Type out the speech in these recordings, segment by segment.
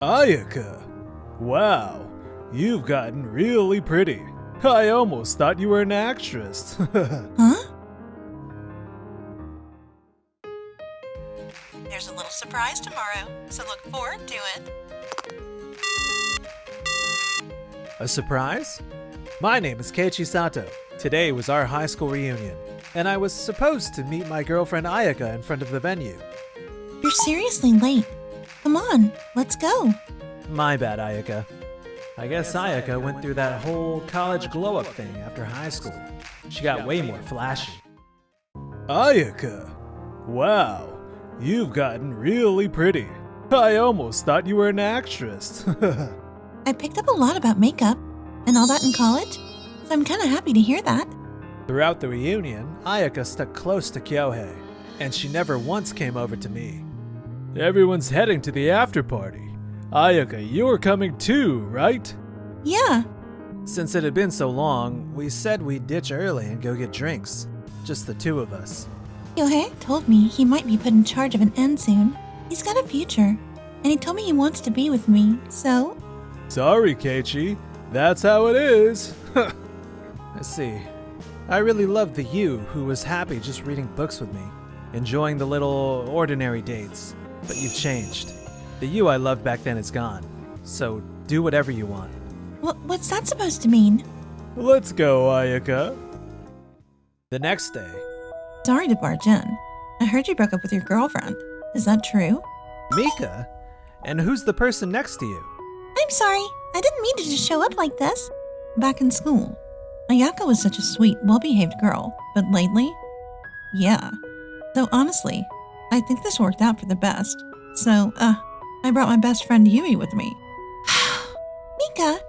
Ayaka! Wow, you've gotten really pretty. I almost thought you were an actress. Huh? There's a little surprise tomorrow, so look forward to it. A surprise? My name is Keiichi Sato. Today was our high school reunion, and I was supposed to meet my girlfriend Ayaka in front of the venue. You're seriously late. Come on, let's go. My bad, Ayaka. I guess Ayaka went through that whole college glow-up thing after high school. She got way more flashy. Ayaka! Wow, you've gotten really pretty. I almost thought you were an actress. I picked up a lot about makeup and all that in college, so I'm kind of happy to hear that. Throughout the reunion, Ayaka stuck close to Kyohei, and she never once came over to me. Everyone's heading to the after party. Ayaka, you're coming too, right? Yeah. Since it had been so long, we said we'd ditch early and go get drinks. Just the two of us. Kyohei told me he might be put in charge of an end soon. He's got a future, and he told me he wants to be with me, so... Sorry, Keiichi. That's how it is. I see. I really loved the you who was happy just reading books with me, enjoying the little ordinary dates. But you've changed. The you I loved back then is gone. So do whatever you want. What's that supposed to mean? Let's go, Ayaka. The next day. Sorry to barge in. I heard you broke up with your girlfriend. Is that true? Mika? And who's the person next to you? I'm sorry. I didn't mean to just show up like this. Back in school, Ayaka was such a sweet, well-behaved girl. But lately? Yeah. So honestly, I think this worked out for the best. So, I brought my best friend Yui with me. Mika,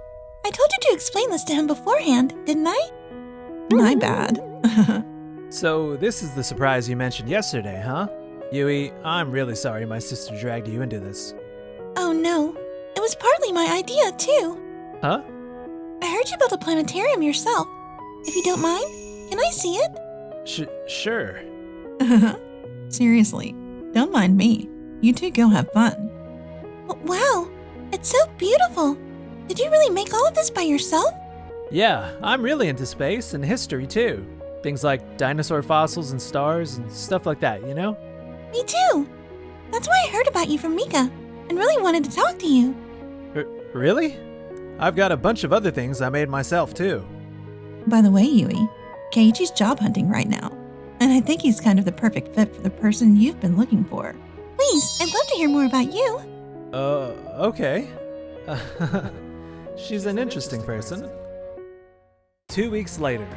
I told you to explain this to him beforehand, didn't I? My bad. So this is the surprise you mentioned yesterday, huh? Yui, I'm really sorry my sister dragged you into this. Oh no, it was partly my idea too. Huh? I heard you built a planetarium yourself. If you don't mind, can I see it? Sure. Seriously, don't mind me. You two go have fun. Wow, it's so beautiful. Did you really make all of this by yourself? Yeah, I'm really into space and history too. Things like dinosaur fossils and stars and stuff like that, you know? Me too. That's why I heard about you from Mika and really wanted to talk to you. Really? I've got a bunch of other things I made myself too. By the way, Yui, Keiichi's job hunting right now, and I think he's kind of the perfect fit for the person you've been looking for. Please, I'd love to hear more about you. Okay. She's an interesting person. 2 weeks later.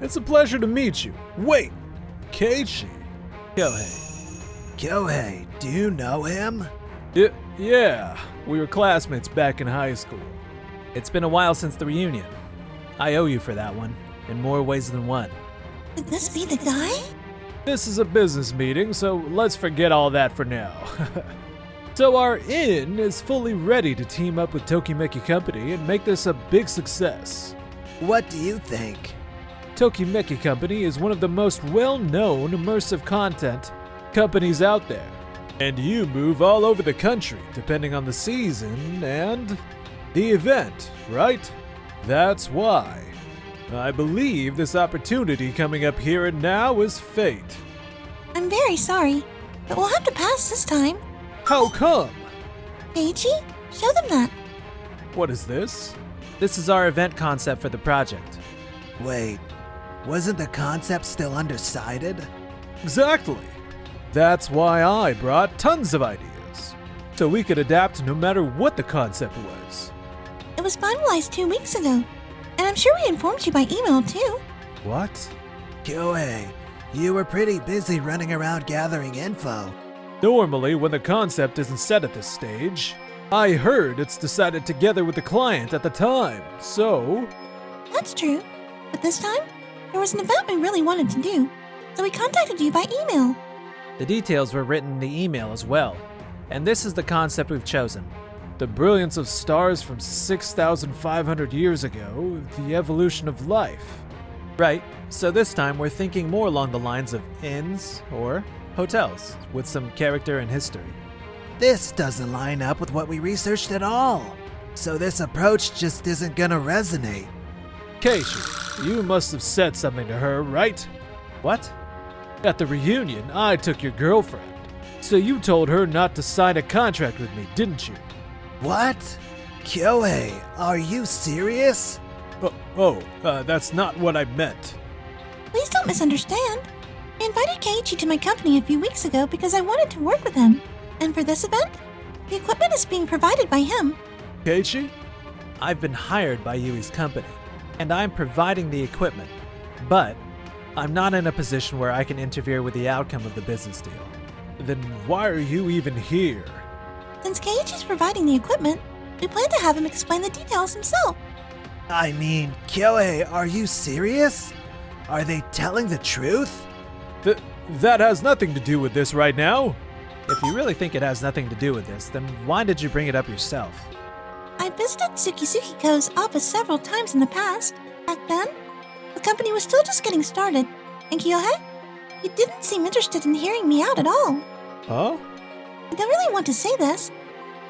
It's a pleasure to meet you. Wait! Keiichi. Kyohei, do you know him? Yeah, we were classmates back in high school. It's been a while since the reunion. I owe you for that one, in more ways than one. Could this be the guy? This is a business meeting, so let's forget all that for now. So our inn is fully ready to team up with Tokimeki Company and make this a big success. What do you think? Tokimeki Company is one of the most well-known immersive content companies out there. And you move all over the country depending on the season and the event, right? That's why. I believe this opportunity coming up here and now is fate. I'm very sorry, but we'll have to pass this time. How come? Keiichi, show them that. What is this? This is our event concept for the project. Wait, wasn't the concept still undecided? Exactly. That's why I brought tons of ideas, so we could adapt no matter what the concept was. It was finalized 2 weeks ago, and I'm sure we informed you by email too. What? Kyohei, you were pretty busy running around gathering info. Normally, when the concept isn't set at this stage, I heard it's decided together with the client at the time, so... That's true, but this time, there was an event we really wanted to do, so we contacted you by email. The details were written in the email as well, and this is the concept we've chosen. The brilliance of stars from 6,500 years ago, the evolution of life. Right, so this time we're thinking more along the lines of inns or hotels with some character and history. This doesn't line up with what we researched at all. So this approach just isn't gonna resonate. Keiichi, you must have said something to her, right? What? At the reunion, I took your girlfriend. So you told her not to sign a contract with me, didn't you? What? Kyohei, are you serious? That's not what I meant. Please don't misunderstand. I invited Keiichi to my company a few weeks ago because I wanted to work with him. And for this event, the equipment is being provided by him. Keiichi? I've been hired by Yui's company, and I'm providing the equipment, but I'm not in a position where I can interfere with the outcome of the business deal. Then why are you even here? Since Keiichi's providing the equipment, we plan to have him explain the details himself. I mean, Kyohei, are you serious? Are they telling the truth? That has nothing to do with this right now. If you really think it has nothing to do with this, then why did you bring it up yourself? I visited Tsukisukiko's office several times in the past. Back then, the company was still just getting started. And Kyohei, you didn't seem interested in hearing me out at all. Huh? I don't really want to say this,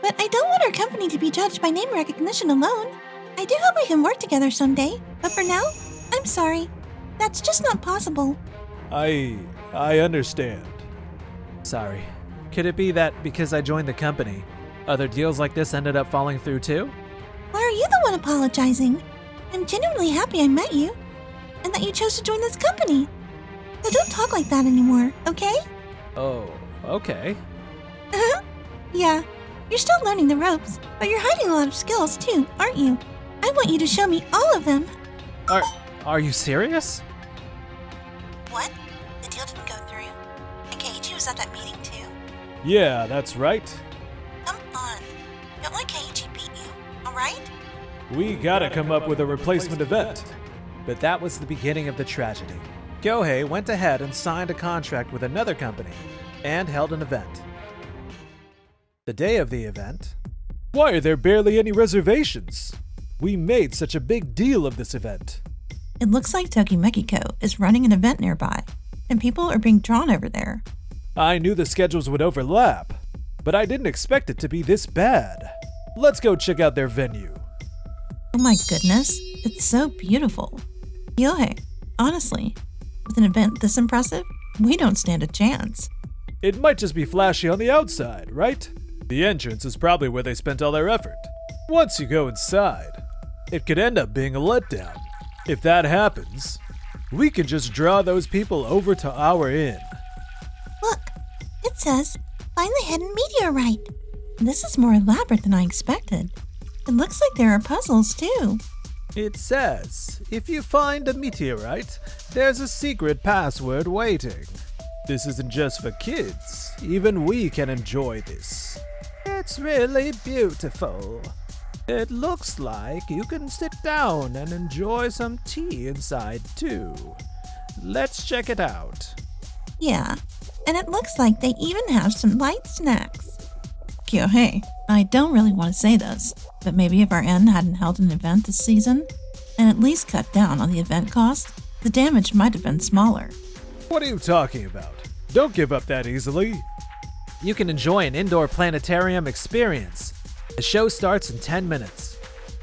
but I don't want our company to be judged by name recognition alone. I do hope we can work together someday, but for now, I'm sorry. That's just not possible. I understand. Sorry. Could it be that because I joined the company, other deals like this ended up falling through too? Why are you the one apologizing? I'm genuinely happy I met you, and that you chose to join this company. So don't talk like that anymore, okay? Oh, okay. Yeah, you're still learning the ropes, but you're hiding a lot of skills too, aren't you? I want you to show me all of them. Are you serious? What? The deal didn't go through? And Keiichi was at that meeting too? Yeah, that's right. Come on. Don't let Keiichi beat you, alright? We gotta come up with a replacement event. But that was the beginning of the tragedy. Kyohei went ahead and signed a contract with another company and held an event. The day of the event, Why are there barely any reservations? We made such a big deal of this event. It looks like Tokimekiko is running an event nearby, and people are being drawn over there. I knew the schedules would overlap, but I didn't expect it to be this bad. Let's go check out their venue. Oh my goodness, it's so beautiful. Kyohei, honestly, with an event this impressive, we don't stand a chance. It might just be flashy on the outside, right? The entrance is probably where they spent all their effort. Once you go inside, it could end up being a letdown. If that happens, we can just draw those people over to our inn. Look, it says, find the hidden meteorite. This is more elaborate than I expected. It looks like there are puzzles too. it says, if you find a meteorite, there's a secret password waiting. This isn't just for kids. Even we can enjoy this. It's really beautiful. It looks like you can sit down and enjoy some tea inside too. Let's check it out. Yeah, and it looks like they even have some light snacks. Kyohei, I don't really want to say this, but maybe if our inn hadn't held an event this season, and at least cut down on the event cost, the damage might have been smaller. What are you talking about? Don't give up that easily. You can enjoy an indoor planetarium experience. The show starts in 10 minutes.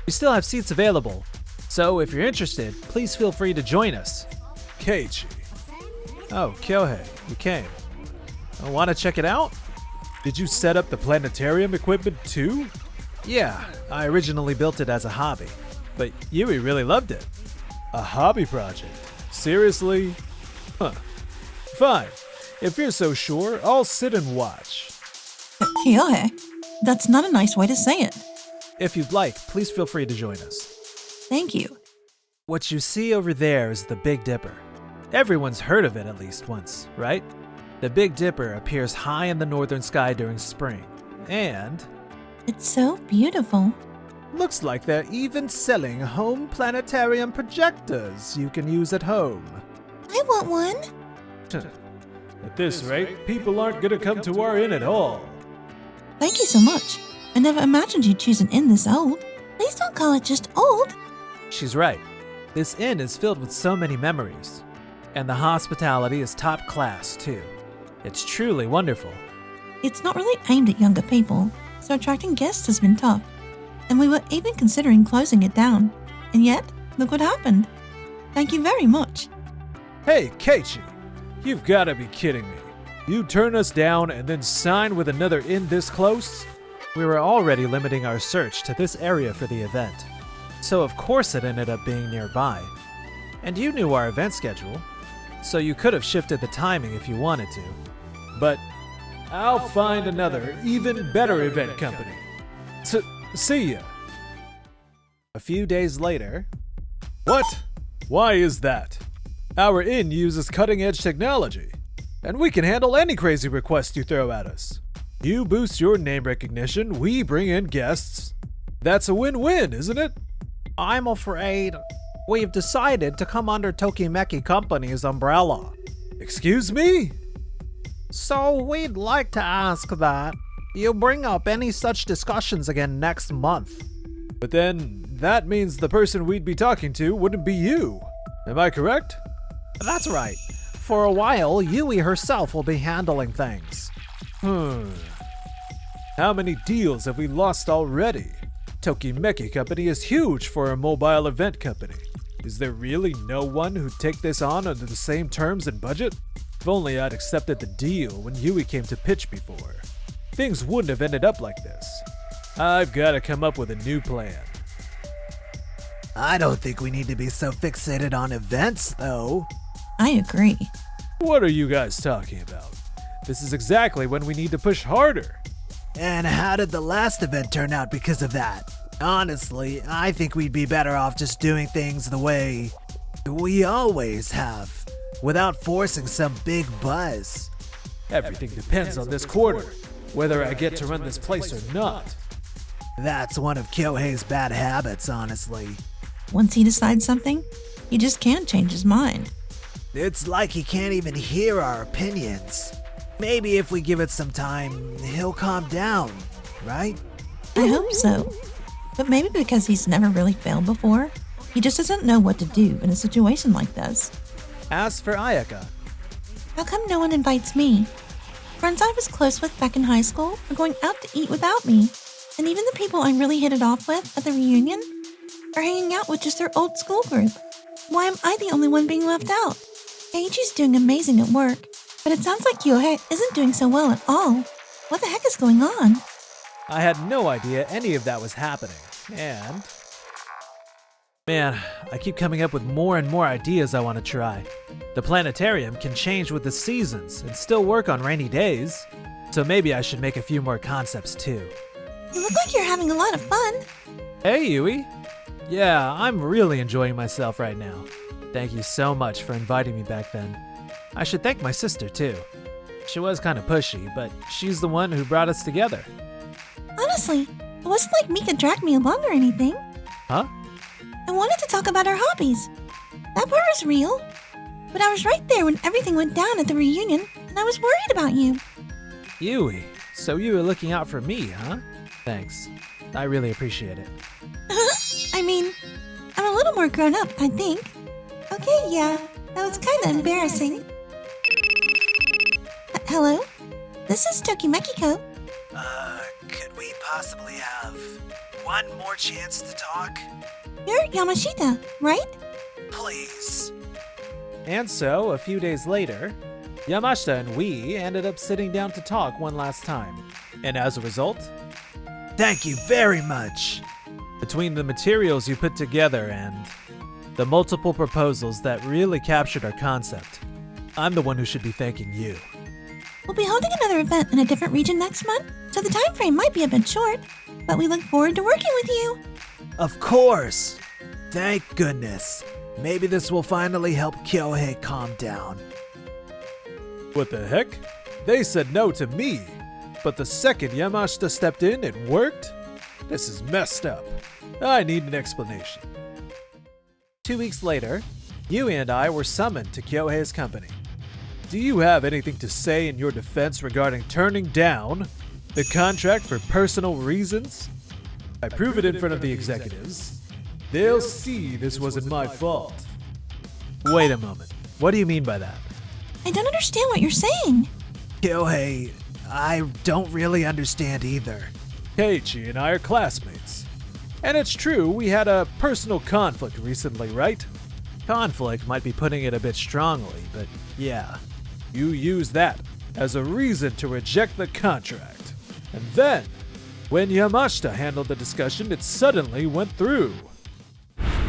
We still have seats available, so if you're interested, please feel free to join us. Keiichi. Oh, Kyohei, you came. Want to check it out? Did you set up the planetarium equipment too? Yeah, I originally built it as a hobby, but Yui really loved it. A hobby project? Seriously? Huh. Fine. If you're so sure, I'll sit and watch. Kyohei, that's not a nice way to say it. If you'd like, please feel free to join us. Thank you. What you see over there is the Big Dipper. Everyone's heard of it at least once, right? The Big Dipper appears high in the northern sky during spring, and It's so beautiful. looks like they're even selling home planetarium projectors you can use at home. I want one. At this rate, people aren't gonna come to our inn at all. Thank you so much. I never imagined you'd choose an inn this old. Please don't call it just old. She's right. This inn is filled with so many memories. And the hospitality is top class, too. It's truly wonderful. It's not really aimed at younger people, so attracting guests has been tough. And we were even considering closing it down. And yet, look what happened. Thank you very much. Hey, Keiichi, you've gotta be kidding me. You turn us down and then sign with another inn this close? We were already limiting our search to this area for the event, so of course it ended up being nearby. And you knew our event schedule, so you could have shifted the timing if you wanted to. But I'll find another, even better event company. See ya. A few days later... What? Why is that? Our inn uses cutting-edge technology, and we can handle any crazy request you throw at us. You boost your name recognition, we bring in guests. That's a win-win, isn't it? I'm afraid we've decided to come under Tokimeki Company's umbrella. Excuse me? So we'd like to ask that you bring up any such discussions again next month. But then, that means the person we'd be talking to wouldn't be you. Am I correct? That's right. For a while, Yui herself will be handling things. How many deals have we lost already? Tokimeki Company is huge for a mobile event company. Is there really no one who'd take this on under the same terms and budget? If only I'd accepted the deal when Yui came to pitch before. Things wouldn't have ended up like this. I've got to come up with a new plan. I don't think we need to be so fixated on events, though. I agree. What are you guys talking about? This is exactly when we need to push harder. And how did the last event turn out because of that? Honestly, I think we'd be better off just doing things the way we always have, without forcing some big buzz. Everything depends on this quarter, whether I get to run this place or not. That's one of Kyohei's bad habits, honestly. Once he decides something, he just can't change his mind. It's like he can't even hear our opinions. Maybe if we give it some time, he'll calm down, right? I hope so. But maybe because he's never really failed before, he just doesn't know what to do in a situation like this. As for Ayaka, How come no one invites me? Friends I was close with back in high school are going out to eat without me. And even the people I really hit it off with at the reunion are hanging out with just their old school group. Why am I the only one being left out? Keiichi's doing amazing at work, but it sounds like Kyohei isn't doing so well at all. What the heck is going on? I had no idea any of that was happening, and... Man, I keep coming up with more and more ideas I want to try. The planetarium can change with the seasons and still work on rainy days, so maybe I should make a few more concepts too. You look like you're having a lot of fun. Hey, Yui! Yeah, I'm really enjoying myself right now. Thank you so much for inviting me back then. I should thank my sister too. She was kind of pushy, but she's the one who brought us together. Honestly, it wasn't like Mika dragged me along or anything. Huh? I wanted to talk about our hobbies. That part was real. But I was right there when everything went down at the reunion, and I was worried about you. Yui, so you were looking out for me, huh? Thanks. I really appreciate it. I mean, I'm a little more grown up, I think. Okay, yeah, that was kind of embarrassing. Hello? This is Tokimeki-ko. Could we possibly have one more chance to talk? You're Yamashita, right? Please. And so, a few days later, Yamashita and we ended up sitting down to talk one last time. And as a result, Thank you very much. between the materials you put together and the multiple proposals that really captured our concept, I'm the one who should be thanking you. We'll be holding another event in a different region next month, so the time frame might be a bit short, but we look forward to working with you. Of course. Thank goodness. Maybe this will finally help Kyohei calm down. What the heck? They said no to me. But the second Yamashita stepped in, it worked? This is messed up. I need an explanation. 2 weeks later, Yui and I were summoned to Kyohei's company. Do you have anything to say in your defense regarding turning down the contract for personal reasons? I prove it in front of the executives. They'll see this wasn't my fault. Wait a moment. What do you mean by that? I don't understand what you're saying. Kyohei, I don't really understand either. Keiichi and I are classmates. And it's true, we had a personal conflict recently, right? Conflict might be putting it a bit strongly, but yeah. You used that as a reason to reject the contract. And then, when Yamashita handled the discussion, it suddenly went through.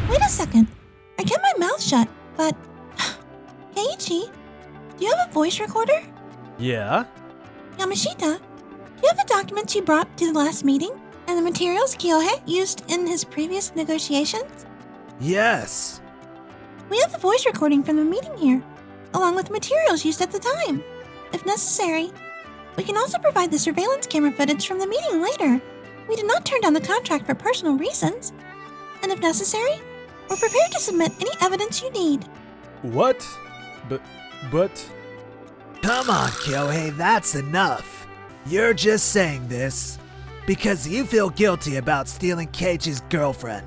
Wait a second. I kept my mouth shut, but... Keiichi, do you have a voice recorder? Yeah? Yamashita, do you have the documents you brought to the last meeting and the materials Kyohei used in his previous negotiations? Yes. We have the voice recording from the meeting here, along with the materials used at the time. If necessary, we can also provide the surveillance camera footage from the meeting later. We did not turn down the contract for personal reasons. And if necessary, we're prepared to submit any evidence you need. What? But... Come on, Kyohei, that's enough. You're just saying this because you feel guilty about stealing Keiichi's girlfriend.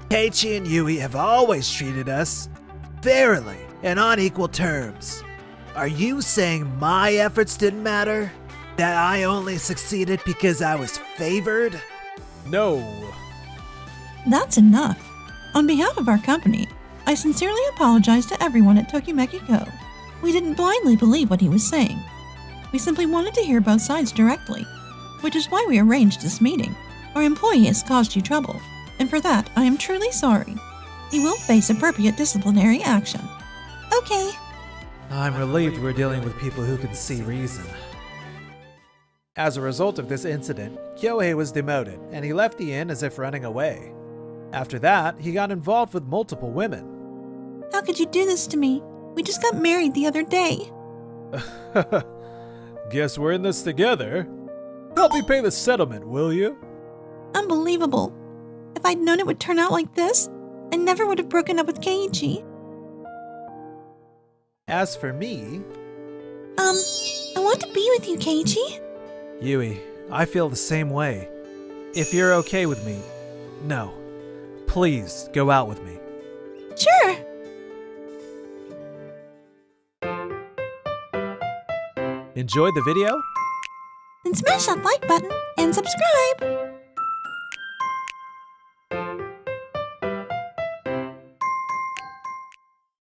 Keiichi and Yui have always treated us fairly and on equal terms. Are you saying my efforts didn't matter? That I only succeeded because I was favored? No. That's enough. On behalf of our company, I sincerely apologize to everyone at Tokimeki Co. We didn't blindly believe what he was saying. We simply wanted to hear both sides directly, which is why we arranged this meeting. Our employee has caused you trouble, and for that I am truly sorry. He will face appropriate disciplinary action. Okay. I'm relieved we're dealing with people who can see reason. As a result of this incident, Kyohei was demoted, and he left the inn as if running away. After that, he got involved with multiple women. How could you do this to me? We just got married the other day. Guess we're in this together. Help me pay the settlement, will you? Unbelievable. If I'd known it would turn out like this, I never would have broken up with Keiichi. As for me... I want to be with you, Keiichi. Yui, I feel the same way. If you're okay with me, no. Please, go out with me. Sure. Enjoyed the video? Then smash that like button and subscribe.